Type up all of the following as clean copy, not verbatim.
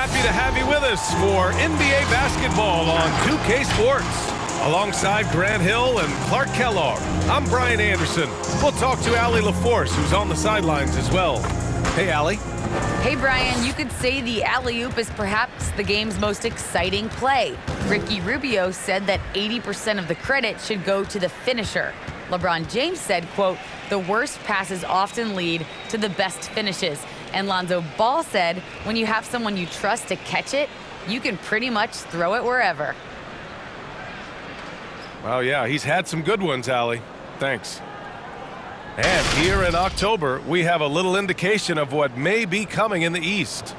Happy to have you with us for NBA basketball on 2K Sports. Alongside Grant Hill and Clark Kellogg, I'm Brian Anderson. We'll talk to Allie LaForce, who's on the sidelines as well. Hey, Allie. Hey, Brian. You could say the alley-oop is perhaps the game's most exciting play. Ricky Rubio said that 80% of the credit should go to the finisher. LeBron James said, quote, the worst passes often lead to the best finishes. And Lonzo Ball said, when you have someone you trust to catch it, you can pretty much throw it wherever. Well, yeah, he's had some good ones, Allie. Thanks. And here in October, we have a little indication of what may be coming in the East.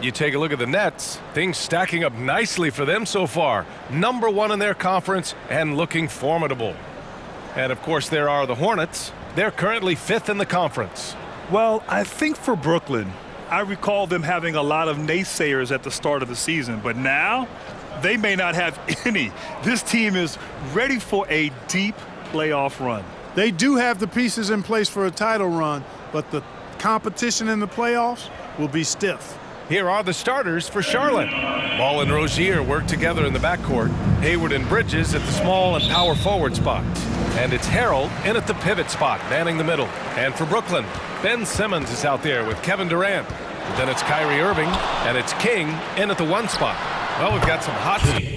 You take a look at the Nets, things stacking up nicely for them so far. #1 in their conference and looking formidable. And, of course, there are the Hornets. They're currently 5th in the conference. Well, I think for Brooklyn, I recall them having a lot of naysayers at the start of the season, but now they may not have any. This team is ready for a deep playoff run. They do have the pieces in place for a title run, but the competition in the playoffs will be stiff. Here are the starters for Charlotte. Ball and Rozier work together in the backcourt. Hayward and Bridges at the small and power forward spots. And it's Harrell in at the pivot spot, manning the middle. And for Brooklyn, Ben Simmons is out there with Kevin Durant. Then it's Kyrie Irving, and it's King in at the 1 spot. Well, we've got some hot seats.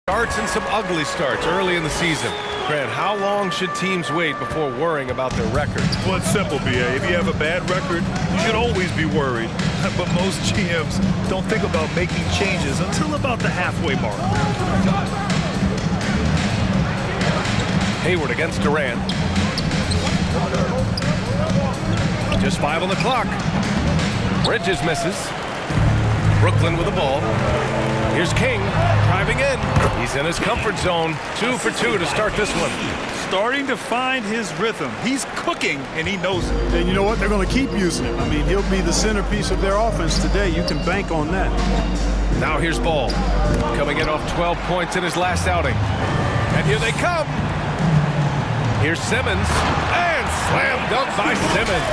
Starts and some ugly starts early in the season. Grant, how long should teams wait before worrying about their record? Well, it's simple, B.A. If you have a bad record, you should always be worried. But most GMs don't think about making changes until about the halfway mark. Hayward against Durant. Just 5 on the clock. Bridges misses. Brooklyn with the ball. Here's King driving in. He's in his comfort zone. 2 for 2 to start this one. Starting to find his rhythm. He's cooking, and he knows it. And you know what? They're going to keep using him. I mean, he'll be the centerpiece of their offense today. You can bank on that. Now here's Ball. Coming in off 12 points in his last outing. And here they come. Here's Simmons. And slam dunk by Simmons.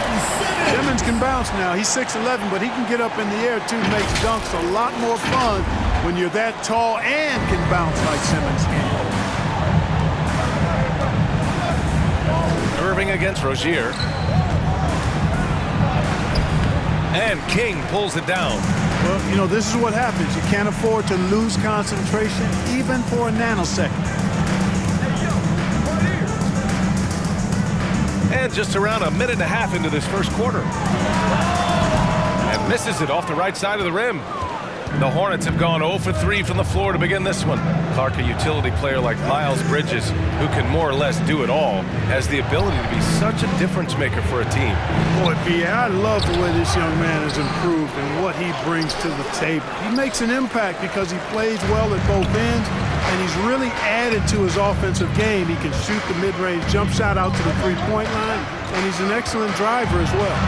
Simmons can bounce now. He's 6'11", but he can get up in the air, too. Makes dunks a lot more fun when you're that tall and can bounce like Simmons can. Irving against Rozier. And King pulls it down. Well, you know, this is what happens. You can't afford to lose concentration even for a nanosecond. And just around a minute and a half into this first quarter. And misses it off the right side of the rim. The Hornets have gone 0 for 3 from the floor to begin this one. Clark, a utility player like Miles Bridges, who can more or less do it all, has the ability to be such a difference maker for a team. Boy, I love the way this young man has improved and what he brings to the table. He makes an impact because he plays well at both ends, and he's really added to his offensive game. He can shoot the mid-range jump shot out to the three-point line, and he's an excellent driver as well.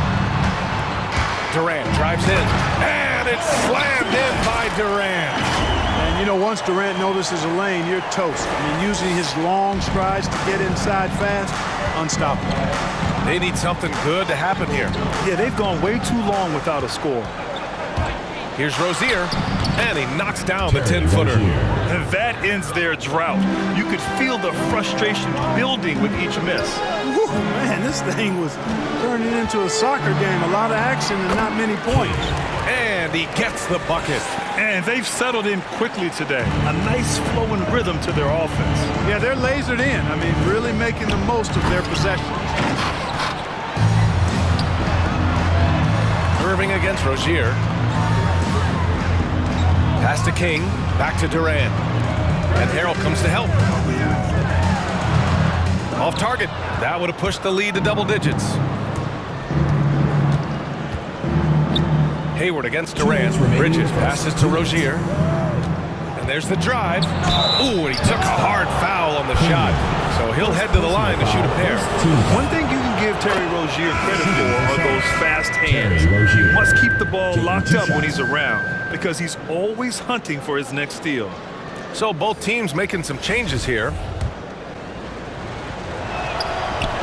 Durant drives in, and it's slammed in by Durant. And, you know, once Durant notices a lane, you're toast. I mean, using his long strides to get inside fast, unstoppable. They need something good to happen here. Yeah, they've gone way too long without a score. Here's Rozier, and he knocks down the 10-footer. And that ends their drought. You could feel the frustration building with each miss. Whew, man, this thing was turning into a soccer game. A lot of action and not many points. And he gets the bucket. And they've settled in quickly today. A nice flowing rhythm to their offense. Yeah, they're lasered in. I mean, really making the most of their possessions. Irving against Rozier. Pass to King, back to Durant. And Harrell comes to help. Off target. That would have pushed the lead to double digits. Hayward against Durant. Bridges passes to Rozier. And there's the drive. Ooh, and he took a hard foul on the shot. So he'll head to the line to shoot a pair. One thing you can give Terry Rozier credit for are those fast hands. You must keep the ball locked up when he's around because he's always hunting for his next steal. So both teams making some changes here.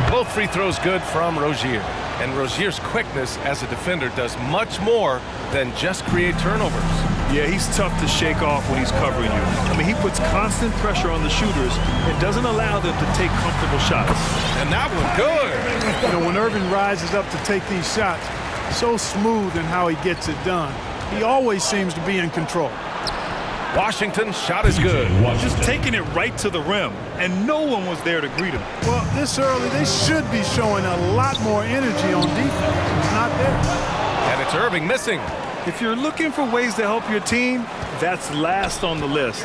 Both free throws good from Rozier. And Rozier's quickness as a defender does much more than just create turnovers. Yeah, he's tough to shake off when he's covering you. I mean, he puts constant pressure on the shooters and doesn't allow them to take comfortable shots. And that one good. You know, when Irving rises up to take these shots, so smooth in how he gets it done. He always seems to be in control. Washington's shot is good. Just taking it right to the rim, and no one was there to greet him. Well, this early, they should be showing a lot more energy on defense. It's not there. And it's Irving missing. If you're looking for ways to help your team, that's last on the list.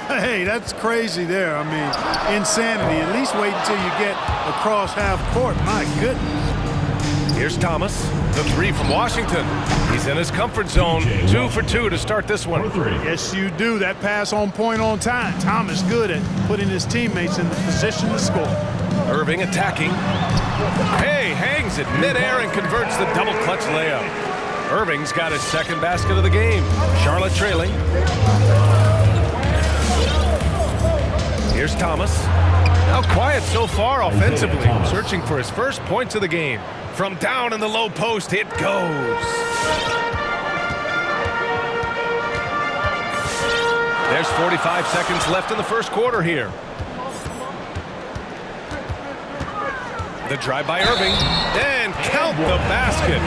Hey, that's crazy there. I mean, insanity. At least wait until you get across half court. My goodness. Here's Thomas, the three from Washington. He's in his comfort zone, 2 for 2 to start this one. Yes, you do. That pass on point on time. Thomas good at putting his teammates in the position to score. Irving attacking. Hey, hangs it midair and converts the double clutch layup. Irving's got his second basket of the game. Charlotte trailing. Here's Thomas. Now quiet so far offensively, searching for his first points of the game. From down in the low post, it goes. There's 45 seconds left in the first quarter here. The drive by Irving, and count the basket.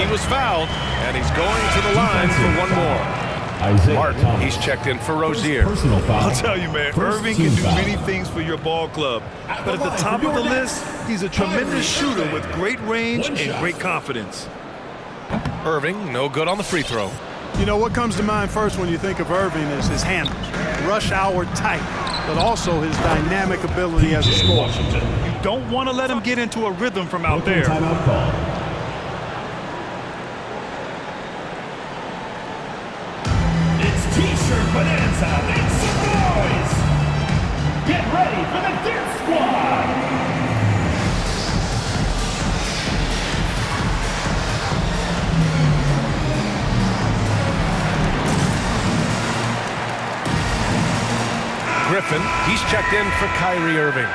He was fouled, and he's going to the line for one more. Martin, he's checked in for Rozier. I'll tell you, man, Irving can do many things for your ball club. But at the top of the list, he's a tremendous shooter with great range and great confidence. Irving, no good on the free throw. You know, what comes to mind first when you think of Irving is his handles. Rush hour tight, but also his dynamic ability as a scorer. You don't want to let him get into a rhythm from out there. T-shirt bonanza, make some noise! Get ready for the Dirt Squad! Griffin, he's checked in for Kyrie Irving.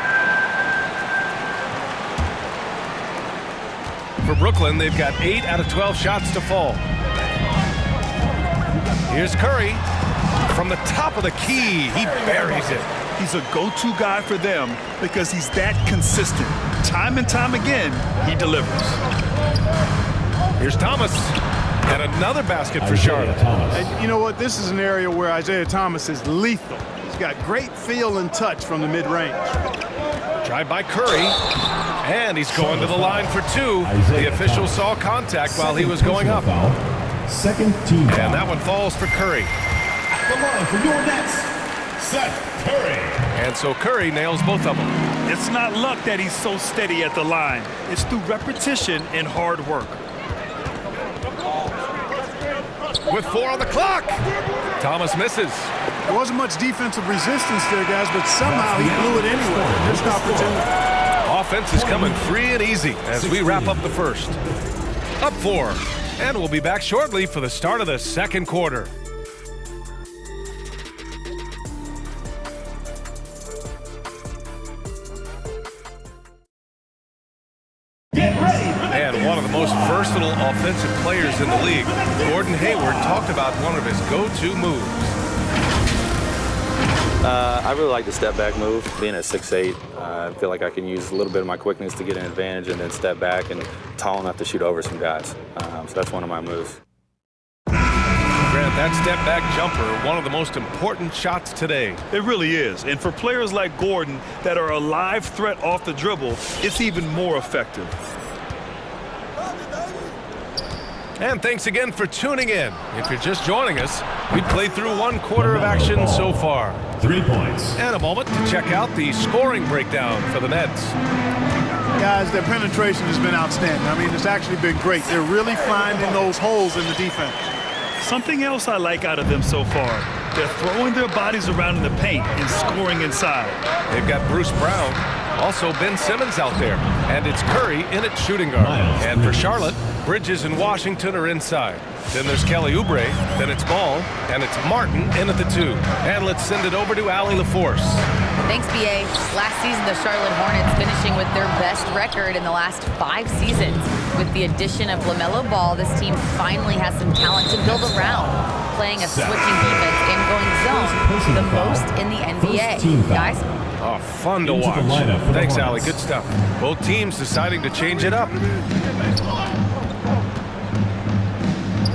For Brooklyn, they've got 8 out of 12 shots to fall. Here's Curry. From the top of the key, he buries it. He's a go-to guy for them because he's that consistent. Time and time again, he delivers. Here's Thomas. And another basket for Charlotte. And you know what? This is an area where Isaiah Thomas is lethal. He's got great feel and touch from the mid-range. Drive by Curry. And he's going to the line for 2. The official saw contact while he was going up. Second team foul. And that one falls for Curry. The line for your Nets, Seth Curry. And so Curry nails both of them. It's not luck that he's so steady at the line. It's through repetition and hard work. With 4 on the clock. Thomas misses. There wasn't much defensive resistance there, guys, but somehow he blew it anyway. Missed opportunity. Offense is coming free and easy as we wrap up the first. Up 4. And we'll be back shortly for the start of the second quarter. And one of the most versatile offensive players in the league, Gordon Hayward, talked about one of his go-to moves. I really like the step-back move. Being at 6'8", I feel like I can use a little bit of my quickness to get an advantage and then step back and tall enough to shoot over some guys. So that's one of my moves. Grant, that step-back jumper, one of the most important shots today. It really is. And for players like Gordon that are a live threat off the dribble, it's even more effective. And thanks again for tuning in. If you're just joining us, we played through 1 quarter of action so far. 3 points. And a moment to check out the scoring breakdown for the Nets. Guys, their penetration has been outstanding. I mean, it's actually been great. They're really finding those holes in the defense. Something else I like out of them so far, they're throwing their bodies around in the paint and scoring inside. They've got Bruce Brown. Also, Ben Simmons out there. And it's Curry in at shooting guard. And for Charlotte, Bridges and Washington are inside. Then there's Kelly Oubre. Then it's Ball. And it's Martin in at the 2. And let's send it over to Allie LaForce. Thanks, B.A. Last season, the Charlotte Hornets finishing with their best record in the last 5 seasons. With the addition of LaMelo Ball, this team finally has some talent to build around, playing a switching defense and going zone the most in the NBA. Guys? Oh, fun to watch. Thanks, Allie. Good stuff. Both teams deciding to change it up.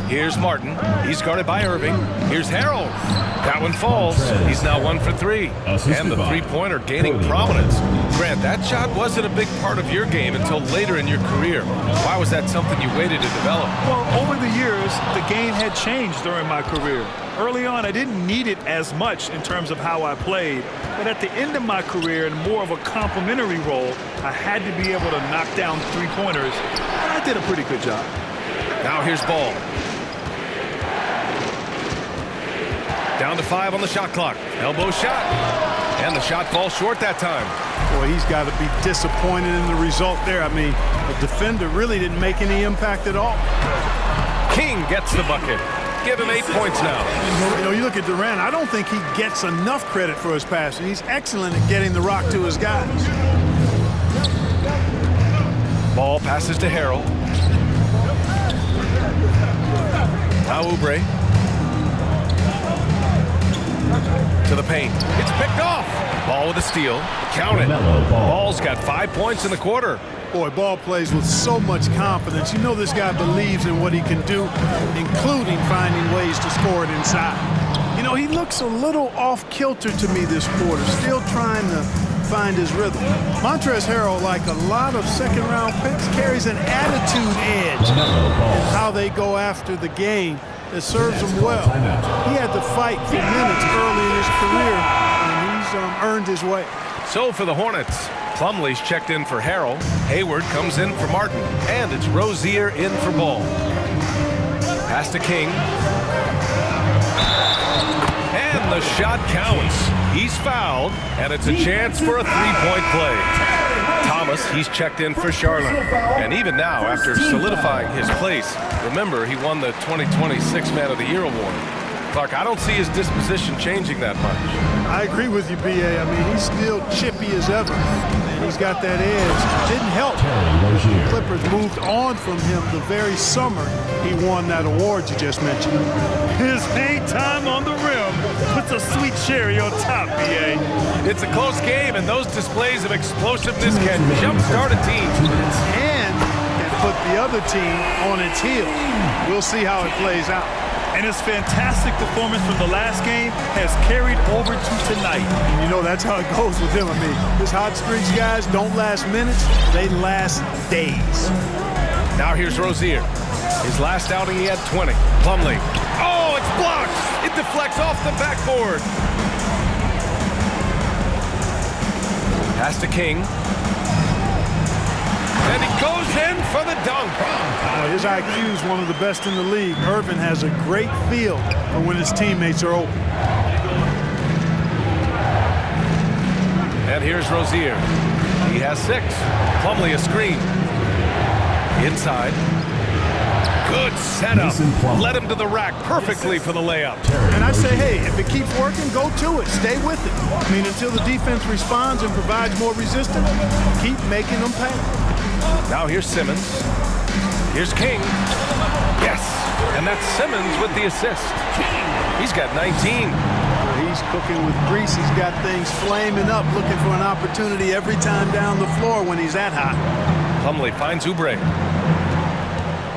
Here's Martin. He's guarded by Irving. Here's Harrell. That one falls. He's now 1 for 3. And the three-pointer gaining prominence. Grant, that shot wasn't a big part of your game until later in your career. Why was that something you waited to develop? Well, over the years, the game had changed during my career. Early on, I didn't need it as much in terms of how I played. But at the end of my career, in more of a complementary role, I had to be able to knock down three-pointers. And I did a pretty good job. Now here's Ball. Down to 5 on the shot clock. Elbow shot. And the shot falls short that time. Boy, he's got to be disappointed in the result there. I mean, the defender really didn't make any impact at all. King gets the bucket. Give him 8 points now. You know, you look at Durant, I don't think he gets enough credit for his passing. He's excellent at getting the rock to his guys. Ball passes to Harrell. Now Oubre. To the paint. It's picked off. Ball with a steal. Count it. Ball's got 5 points in the quarter. Boy, Ball plays with so much confidence. You know this guy believes in what he can do, including finding ways to score it inside. You know, he looks a little off-kilter to me this quarter, still trying to find his rhythm. Montrezl Harrell, like a lot of second-round picks, carries an attitude edge in how they go after the game that serves him well. He had to fight for minutes early in his career, and he's earned his way. So for the Hornets, Plumlee's checked in for Harrell. Hayward comes in for Martin. And it's Rozier in for Ball. Pass to King. And the shot counts. He's fouled, and it's a chance for a three-point play. Thomas, he's checked in for Charlotte. And even now, after solidifying his place, remember, he won the 2026 Man of the Year award. Clark, I don't see his disposition changing that much. I agree with you, B.A. I mean, he's still chippy as ever, and he's got that edge. Didn't help. The Clippers moved on from him the very summer he won that award you just mentioned. His hang time on the rim puts a sweet cherry on top, B.A. It's a close game, and those displays of explosiveness can jumpstart a team. And can put the other team on its heels. We'll see how it plays out. And his fantastic performance from the last game has carried over to tonight. You know, that's how it goes with him. I mean, his hot streaks, guys, don't last minutes. They last days. Now here's Rozier. His last outing, he had 20. Plumlee. Oh, it's blocked. It deflects off the backboard. Pass to King. And he goes in for the dunk. His IQ is one of the best in the league. Irvin has a great feel for when his teammates are open. And here's Rozier. He has 6. Plumlee a screen. Inside. Good setup. Led him to the rack perfectly for the layup. And I say, hey, if it keeps working, go to it. Stay with it. I mean, until the defense responds and provides more resistance, keep making them pay. Now here's Simmons. Here's King. Yes. And that's Simmons with the assist. He's got 19. He's cooking with grease. He's got things flaming up, looking for an opportunity every time down the floor when he's that hot. Plumlee finds Oubre.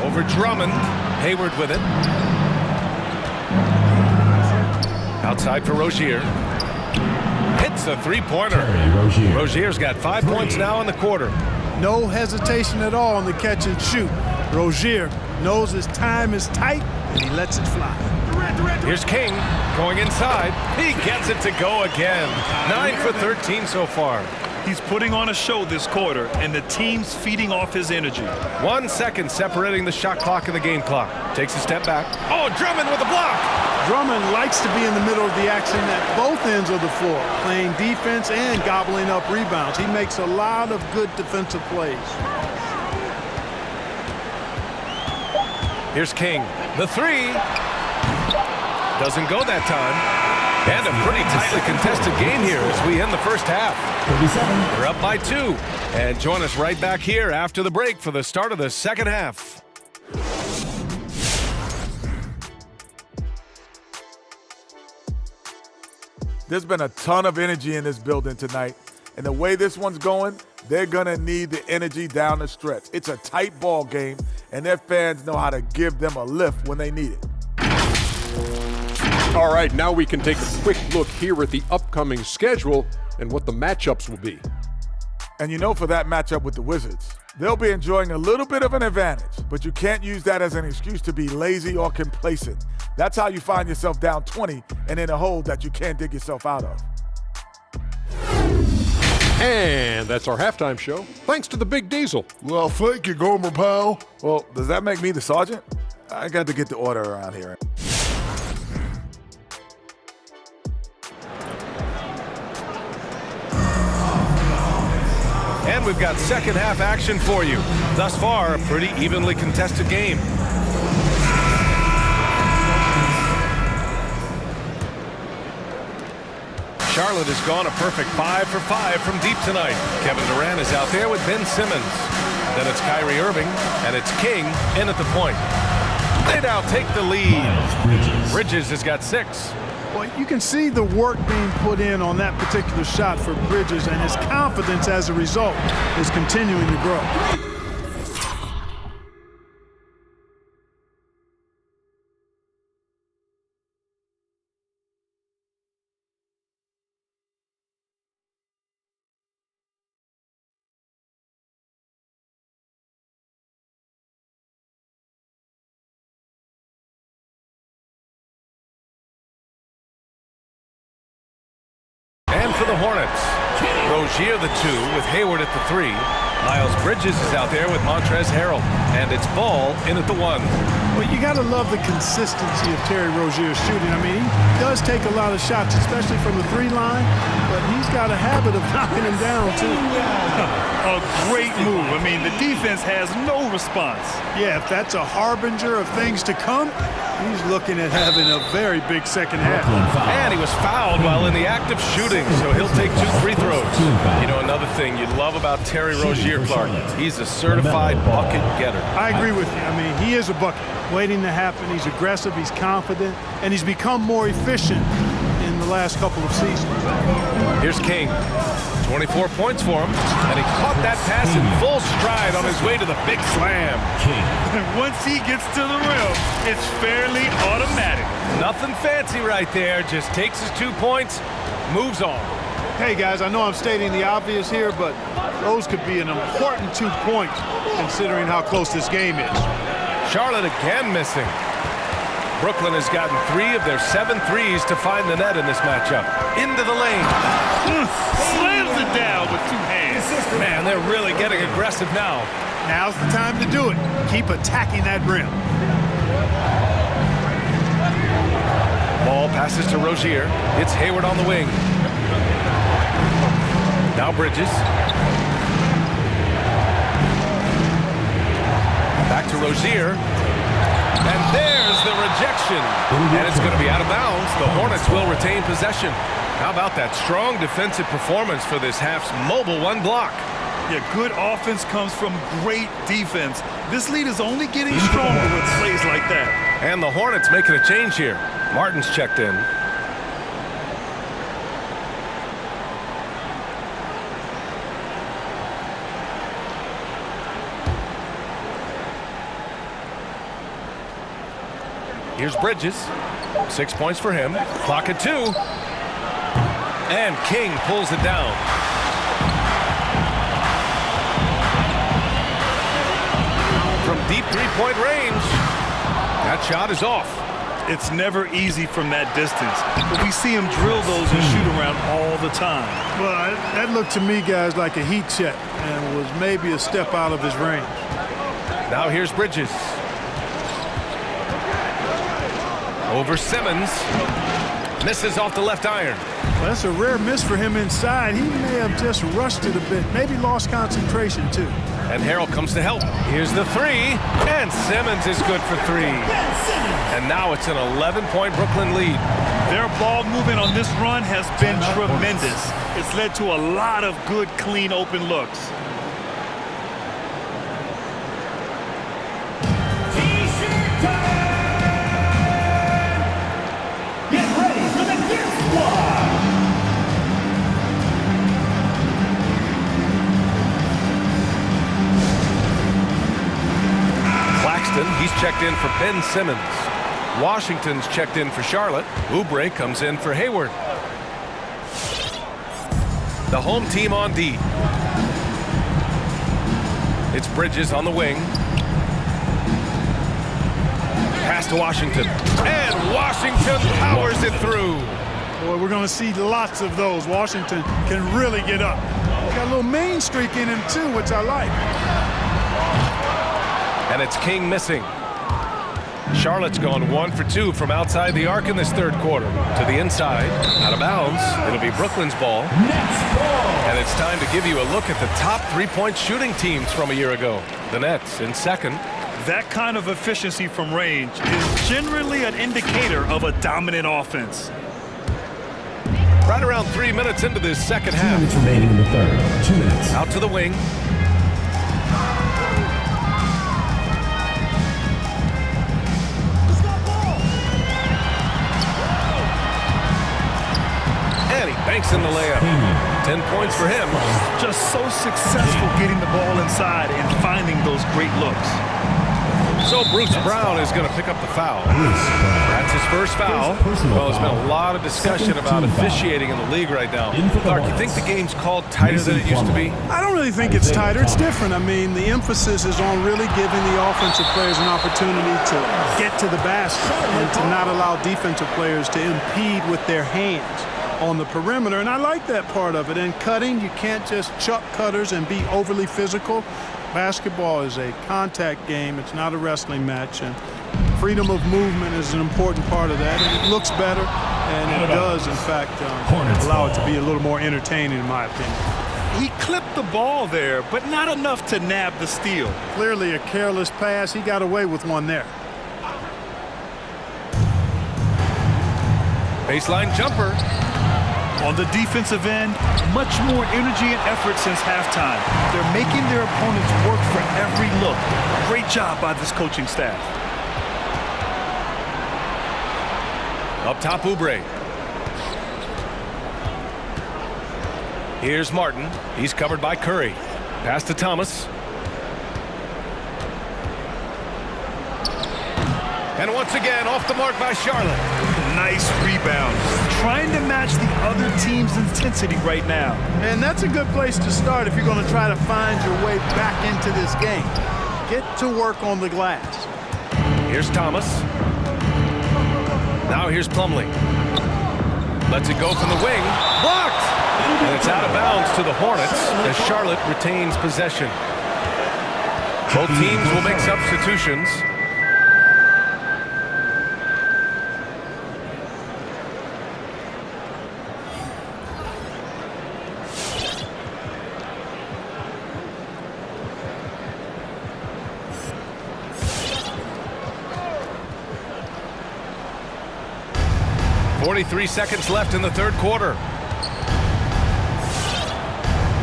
Over Drummond. Hayward with it. Outside for Rozier. Hits a three-pointer. Rozier's got 5 points now in the quarter. No hesitation at all on the catch and shoot. Rozier knows his time is tight, and he lets it fly. Here's King going inside. He gets it to go again. 9 for 13 so far. He's putting on a show this quarter, and the team's feeding off his energy. 1 second separating the shot clock and the game clock. Takes a step back. Oh, Drummond with a block. Drummond likes to be in the middle of the action at both ends of the floor, playing defense and gobbling up rebounds. He makes a lot of good defensive plays. Here's King. The three. Doesn't go that time. And a pretty tightly contested game here as we end the first half. 37. We're up by 2. And join us right back here after the break for the start of the second half. There's been a ton of energy in this building tonight. And the way this one's going, they're going to need the energy down the stretch. It's a tight ball game, and their fans know how to give them a lift when they need it. All right, now we can take a quick look here at the upcoming schedule and what the matchups will be. And you know, for that matchup with the Wizards, they'll be enjoying a little bit of an advantage, but you can't use that as an excuse to be lazy or complacent. That's how you find yourself down 20 and in a hole that you can't dig yourself out of. And that's our halftime show. Thanks to the Big Diesel. Well, thank you, Gomer pal. Well, does that make me the sergeant? I got to get the order around here. And we've got second half action for you. Thus far, a pretty evenly contested game. Charlotte has gone a perfect 5 for 5 from deep tonight. Kevin Durant is out there with Ben Simmons. Then it's Kyrie Irving, and it's King in at the point. They now take the lead. Bridges has got 6. Well, you can see the work being put in on that particular shot for Bridges, and his confidence as a result is continuing to grow. For the Hornets, Rozier the 2 with Hayward at the 3. Miles Bridges is out there with Montrezl Harrell, and it's Ball in at the 1. Well, you got to love the consistency of Terry Rozier's shooting. I mean, he does take a lot of shots, especially from the 3 line, but he's got a habit of knocking them down, too. A great move. I mean, the defense has no response. Yeah, if that's a harbinger of things to come, he's looking at having a very big second half. And he was fouled while in the act of shooting, so he'll take 2 free throws. You know, another thing you love about Terry Rozier, Clark, he's a certified bucket getter. I agree with you. I mean, he is a bucket waiting to happen. He's aggressive, he's confident, and he's become more efficient in the last couple of seasons. Here's King. 24 points for him, and he caught that pass in full stride on his way to the big slam. And once he gets to the rim, it's fairly automatic. Nothing fancy right there, just takes his 2 points, moves on. Hey guys, I know I'm stating the obvious here, but those could be an important 2 points considering how close this game is. Charlotte again missing. Brooklyn has gotten 3 of their 7 threes to find the net in this matchup. Into the lane. Slams it down with 2 hands. Man, they're really getting aggressive now. Now's the time to do it. Keep attacking that rim. Ball passes to Rozier. It's Hayward on the wing. Now Bridges. Back to Rozier. And there's the rejection. And it's going to be out of bounds. The Hornets will retain possession. How about that strong defensive performance for this half's mobile 1 block? Yeah, good offense comes from great defense. This lead is only getting stronger with plays like that. And the Hornets making a change here. Martin's checked in. Here's Bridges. 6 points for him. Clock at 2. And King pulls it down. From deep 3-point range. That shot is off. It's never easy from that distance, but we see him drill those and shoot around all the time. Well, that looked to me, guys, like a heat check and was maybe a step out of his range. Now here's Bridges. Over Simmons. Misses off the left iron. Well, that's a rare miss for him inside. He may have just rushed it a bit, maybe lost concentration too. And Harrell comes to help. Here's the three, and Simmons is good for three. And now it's an 11-point Brooklyn lead. Their ball movement on this run has been tremendous. It's led to a lot of good, clean, open looks. T-shirt time! Get ready for the Deer Squad! Claxton, he's checked in for Ben Simmons. Washington's checked in for Charlotte. Oubre comes in for Hayward. The home team on D. It's Bridges on the wing. Pass to Washington. And Washington powers it through. Boy, we're going to see lots of those. Washington can really get up. Got a little main streak in him too, which I like. And it's King missing. Charlotte's gone 1 for 2 from outside the arc in this third quarter. To the inside, out of bounds. It'll be Brooklyn's ball. And it's time to give you a look at the top three-point shooting teams from a year ago. The Nets in second. That kind of efficiency from range is generally an indicator of a dominant offense. Right around 3 minutes into this second half. 2 minutes remaining in the third. 2 minutes. Out to the wing. Banks in the layup. 10 points for him. Just so successful getting the ball inside and finding those great looks. So Bruce Brown is going to pick up the foul. That's his first foul. Well, there's been a lot of discussion about officiating in the league right now. Clark, you think the game's called tighter than it used to be? I don't really think it's tighter. It's different. I mean, the emphasis is on really giving the offensive players an opportunity to get to the basket and to not allow defensive players to impede with their hands on the perimeter, and I like that part of it. And cutting, you can't just chuck cutters and be overly physical. Basketball is a contact game. It's not a wrestling match, and freedom of movement is an important part of that, and it looks better, and it does, in fact, allow it to be a little more entertaining, in my opinion. He clipped the ball there, but not enough to nab the steal. Clearly a careless pass. He got away with one there. Baseline jumper. On the defensive end, much more energy and effort since halftime. They're making their opponents work for every look. Great job by this coaching staff. Up top, Oubre. Here's Martin. He's covered by Curry. Pass to Thomas. And once again, off the mark by Charlotte. Nice rebound. Trying to match the other team's intensity right now. And that's a good place to start if you're going to try to find your way back into this game. Get to work on the glass. Here's Thomas. Now here's Plumlee. Lets it go from the wing. Blocked! And it's out of bounds to the Hornets as Charlotte retains possession. Both teams will make substitutions. .43 seconds left in the third quarter.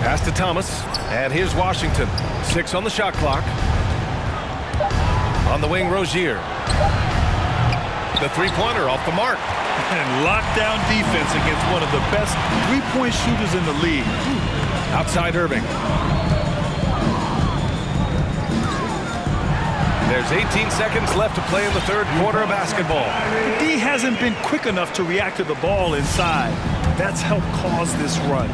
Pass to Thomas. And here's Washington. 6 on the shot clock. On the wing, Rozier. The three-pointer off the mark. And lockdown defense against one of the best three-point shooters in the league. Outside Irving. There's 18 seconds left to play in the third quarter of basketball. D hasn't been quick enough to react to the ball inside. That's helped cause this run.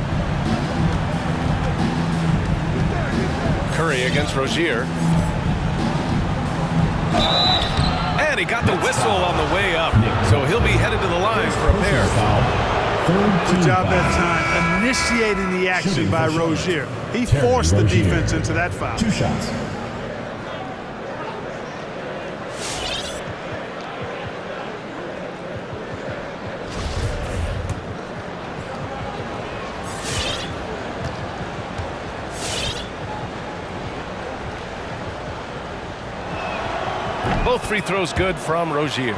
Curry against Rozier. And he got the whistle on the way up, so he'll be headed to the line for a pair. Good job that time, initiating the action by Rozier. He forced the defense into that foul. 2 shots. Both free throws good from Rozier.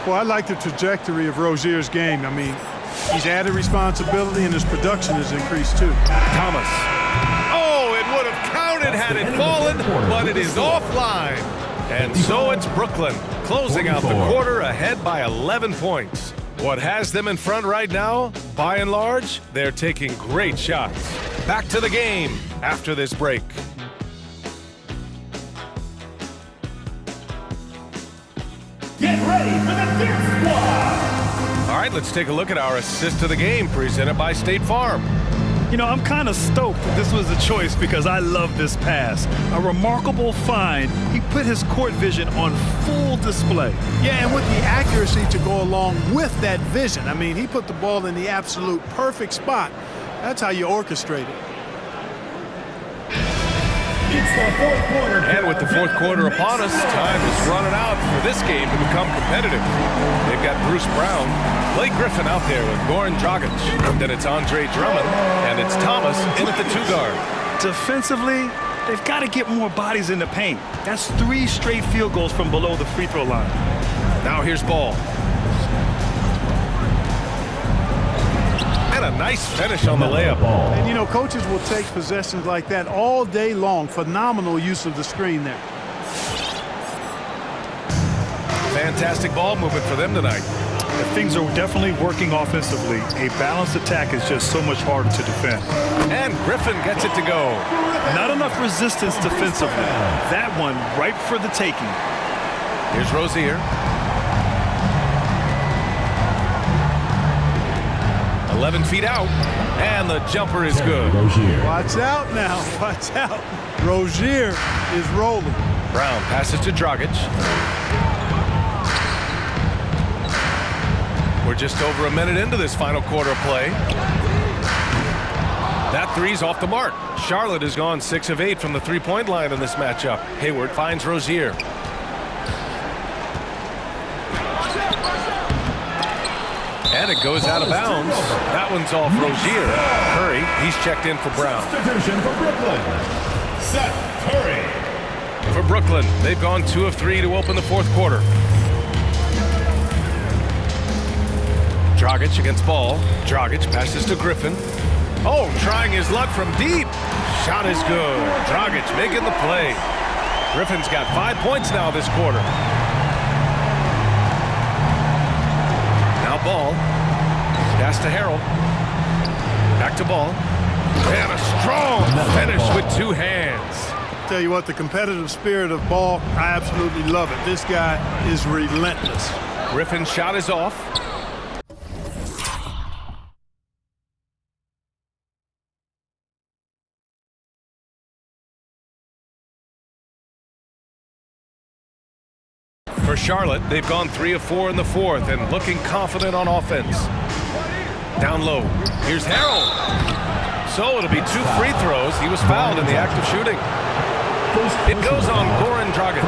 Well, I like the trajectory of Rozier's game. I mean, he's added responsibility and his production has increased too. Thomas. Oh, it would have counted had it fallen, but it is offline. And so it's Brooklyn closing out the quarter ahead by 11 points. What has them in front right now? By and large, they're taking great shots. Back to the game after this break. Get ready for the Dirt Squad. All right, let's take a look at our assist of the game presented by State Farm. You know, I'm kind of stoked that this was a choice because I love this pass. A remarkable find. He put his court vision on full display. Yeah, and with the accuracy to go along with that vision. I mean, he put the ball in the absolute perfect spot. That's how you orchestrate it. It's the fourth quarter. And with the fourth quarter upon us, time is running out for this game to become competitive. They've got Bruce Brown, Blake Griffin out there with Goran Dragic. Then it's Andre Drummond, and it's Thomas in at the 2-guard. Defensively, they've got to get more bodies in the paint. That's 3 straight field goals from below the free throw line. Now here's Ball. And a nice finish on the layup. And, you know, coaches will take possessions like that all day long. Phenomenal use of the screen there. Fantastic ball movement for them tonight. Things are definitely working offensively. A balanced attack is just so much harder to defend. And Griffin gets it to go. Not enough resistance defensively. That one ripe for the taking. Here's Rozier. 11 feet out, and the jumper is good. Watch out now. Watch out. Rozier is rolling. Brown passes to Dragic. We're just over a minute into this final quarter of play. That three's off the mark. Charlotte has gone 6 of 8 from the three-point line in this matchup. Hayward finds Rozier. And it goes out of bounds. That one's off Rozier. Curry, he's checked in for Brown. Substitution for Brooklyn. Seth Curry. For Brooklyn, they've gone 2 of 3 to open the fourth quarter. Dragic against Ball. Dragic passes to Griffin. Oh, trying his luck from deep. Shot is good. Dragic making the play. Griffin's got 5 points now this quarter. Now Ball. Pass to Harrell. Back to Ball. And a strong finish with 2 hands. Tell you what, the competitive spirit of Ball, I absolutely love it. This guy is relentless. Griffin's shot is off. For Charlotte, they've gone 3 of 4 in the fourth and looking confident on offense. Down low. Here's Harrell. So it'll be 2 free throws. He was fouled in the act of shooting. It goes on Goran Dragic.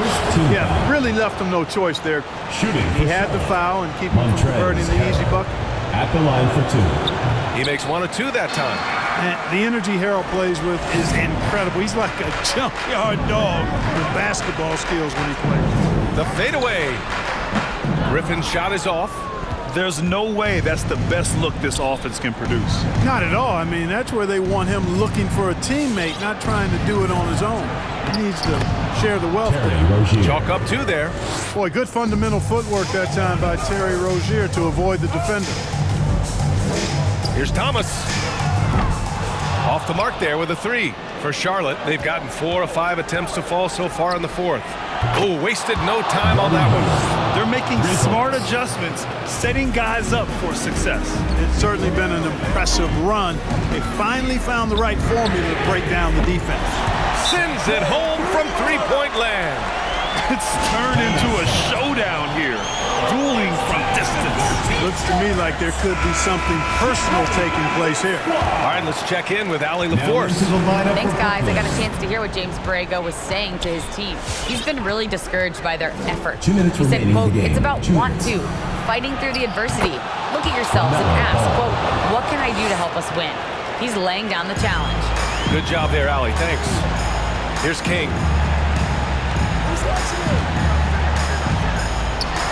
Yeah, really left him no choice there. He had the foul and keep him from converting the easy bucket. At the line for 2. He makes 1 of 2 that time. And the energy Harrell plays with is incredible. He's like a junkyard dog with basketball skills when he plays. The fadeaway. Griffin's shot is off. There's no way that's the best look this offense can produce. Not at all. I mean, that's where they want him looking for a teammate, not trying to do it on his own. He needs to share the wealth there. Chalk up 2 there. Boy, good fundamental footwork that time by Terry Rozier to avoid the defender. Here's Thomas. Off the mark there with a 3. For Charlotte, they've gotten 4 of 5 attempts to fall so far in the fourth. Oh, wasted no time on that one. They're making smart adjustments, setting guys up for success. It's certainly been an impressive run. They finally found the right formula to break down the defense. Sends it home from three-point land. It's turned into a showdown here, dueling from distance. Looks to me like there could be something personal taking place here. All right, let's check in with Allie LaForce. Thanks, guys. I got a chance to hear what James Borrego was saying to his team. He's been really discouraged by their effort. 2 minutes he said, remaining in quote, the game. it's about 2 want minutes. to, fighting through the adversity. Look at yourselves and ask, quote, what can I do to help us win? He's laying down the challenge. Good job there, Allie. Thanks. Here's King.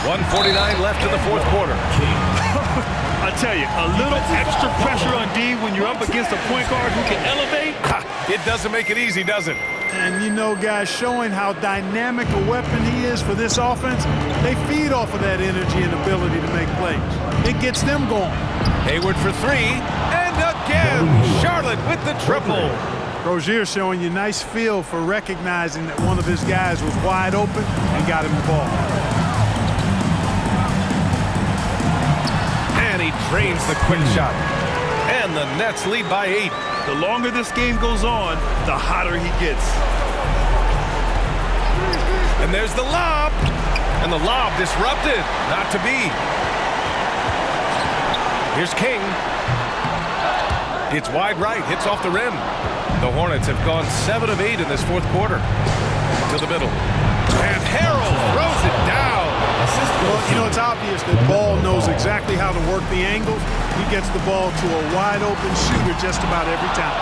1:49 left in the fourth quarter. I tell you, a little extra pressure on D when you're up against a point guard who can elevate. It doesn't make it easy, does it? And you know, guys, showing how dynamic a weapon he is for this offense, they feed off of that energy and ability to make plays. It gets them going. Hayward for three, and again, Charlotte with the triple. Rozier showing you nice feel for recognizing that one of his guys was wide open and got him the ball. And he drains the quick shot. And the Nets lead by 8. The longer this game goes on, the hotter he gets. And there's the lob. And the lob disrupted. Not to be. Here's King. It's wide right. Hits off the rim. The Hornets have gone 7 of 8 in this fourth quarter. To the middle. And Harrell throws it down. Well, you know, it's obvious that Ball knows exactly how to work the angles. He gets the ball to a wide-open shooter just about every time.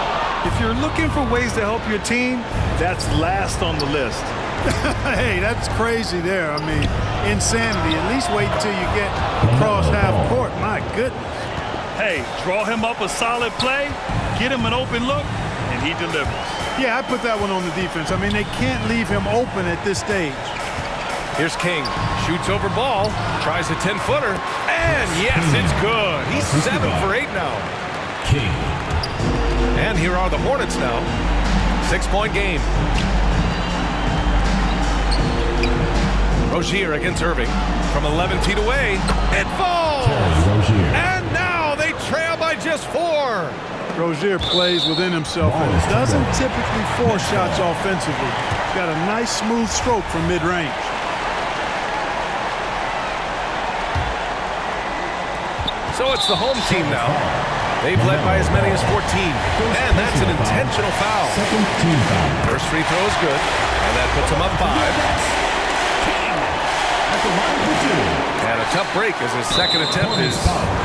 If you're looking for ways to help your team, that's last on the list. Hey, that's crazy there. I mean, insanity. At least wait until you get across half court. My goodness. Hey, draw him up a solid play, get him an open look, and he delivers. Yeah, I put that one on the defense. I mean, they can't leave him open at this stage. Here's King. Shoots over Ball. Tries a 10-footer. And yes, it's good. He's 7 for 8 now. King. And here are the Hornets now. 6-point game. Rozier against Irving. From 11 feet away. It falls! And now they trail by just 4. Rozier plays within himself and doesn't typically force shots offensively. Got a nice smooth stroke from mid-range. So it's the home team now. They've led by as many as 14. And that's an intentional foul. First free throw is good. And that puts them up 5. And a tough break as his second attempt is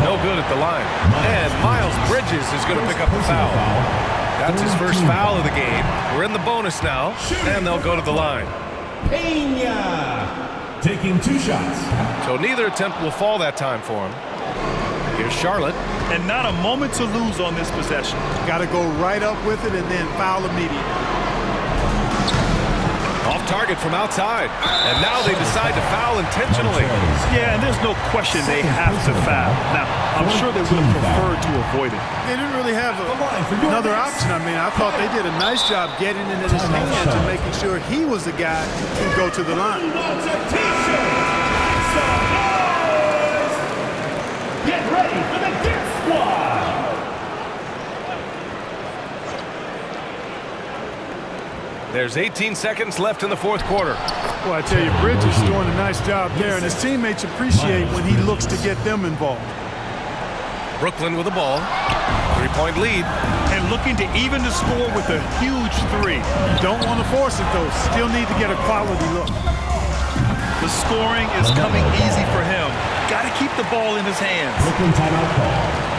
no good at the line. And Miles Bridges is going to pick up a foul. That's his first foul of the game. We're in the bonus now, and they'll go to the line. Pena taking 2 shots. So neither attempt will fall that time for him. Here's Charlotte. And not a moment to lose on this possession. Got to go right up with it and then foul immediately. Off target from outside. And now they decide to foul intentionally. Yeah, and there's no question they have to foul. Now, I'm sure they would have preferred to avoid it. They didn't really have another option. I mean, I thought they did a nice job getting it in his hands and making sure he was the guy who go to the line. Get ready for the Dirt Squad. There's 18 seconds left in the fourth quarter. Well, I tell you, Bridges is doing a nice job there, and his teammates appreciate when he looks to get them involved. Brooklyn with the ball. 3-point lead. And looking to even the score with a huge 3. Don't want to force it, though. Still need to get a quality look. The scoring is coming easy for him. Got to keep the ball in his hands. Brooklyn timeout call.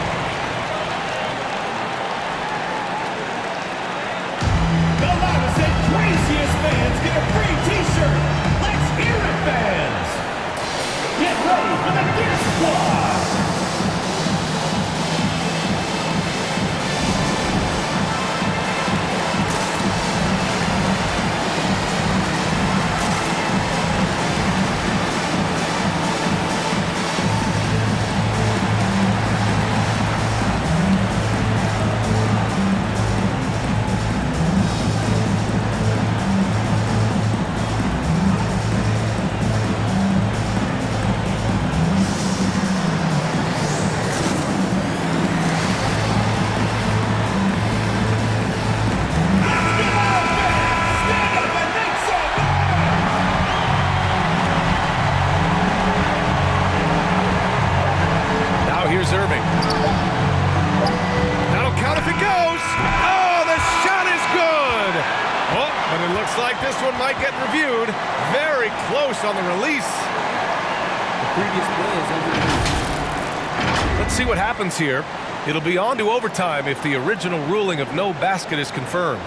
Craziest fans get a free t-shirt. Let's hear it, fans. Get ready for the Gear Squad. Irving. That'll count if it goes. Oh, the shot is good. Oh, but it looks like this one might get reviewed. Very close on the release. The previous play is over. Let's see what happens here. It'll be on to overtime if the original ruling of no basket is confirmed.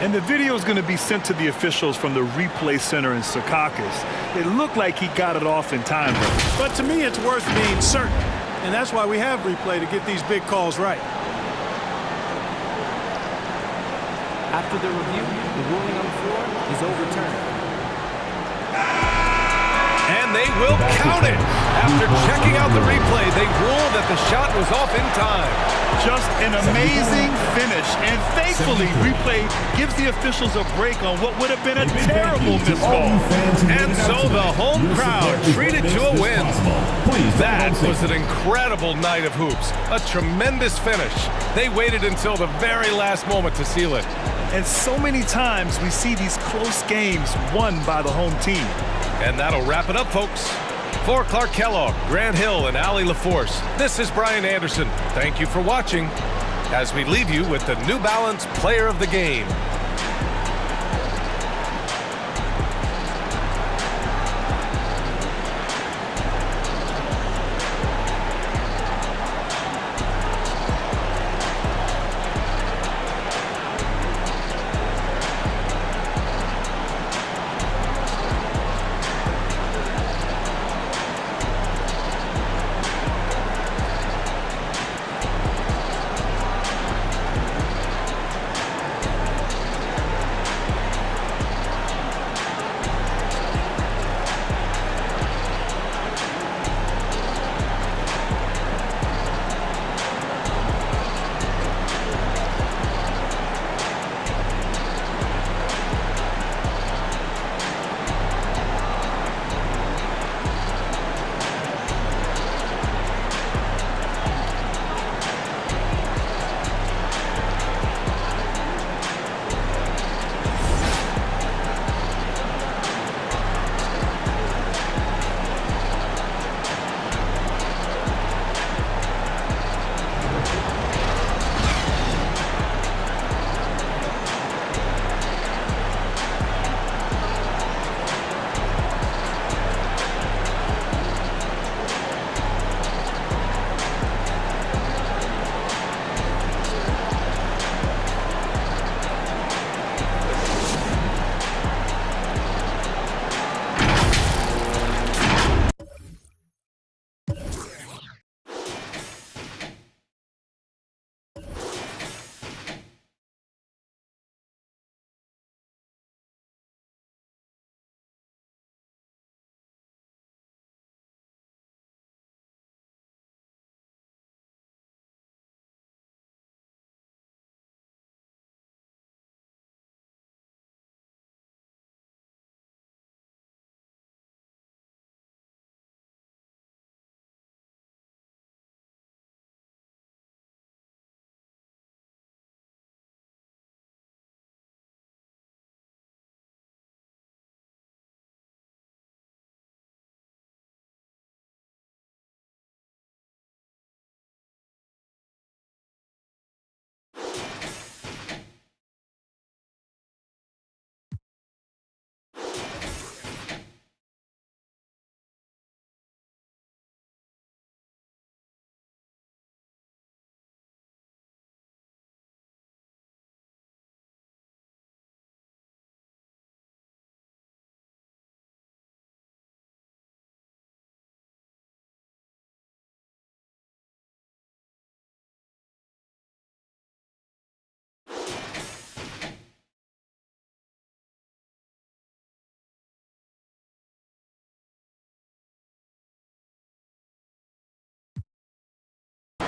And the video is going to be sent to the officials from the replay center in Secaucus. It looked like he got it off in time, though. But to me, it's worth being certain. And that's why we have replay, to get these big calls right. After the review, the ruling on the floor is overturned. And they will count it. After checking out the replay, they rule that the shot was off in time. Just an amazing finish. And thankfully, replay gives the officials a break on what would have been a terrible missed call. And so the home crowd treated to a win. That was an incredible night of hoops. A tremendous finish. They waited until the very last moment to seal it. And so many times we see these close games won by the home team. And that'll wrap it up, folks. For Clark Kellogg, Grant Hill, and Allie LaForce, this is Brian Anderson. Thank you for watching as we leave you with the New Balance Player of the Game.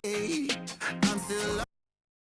I'm still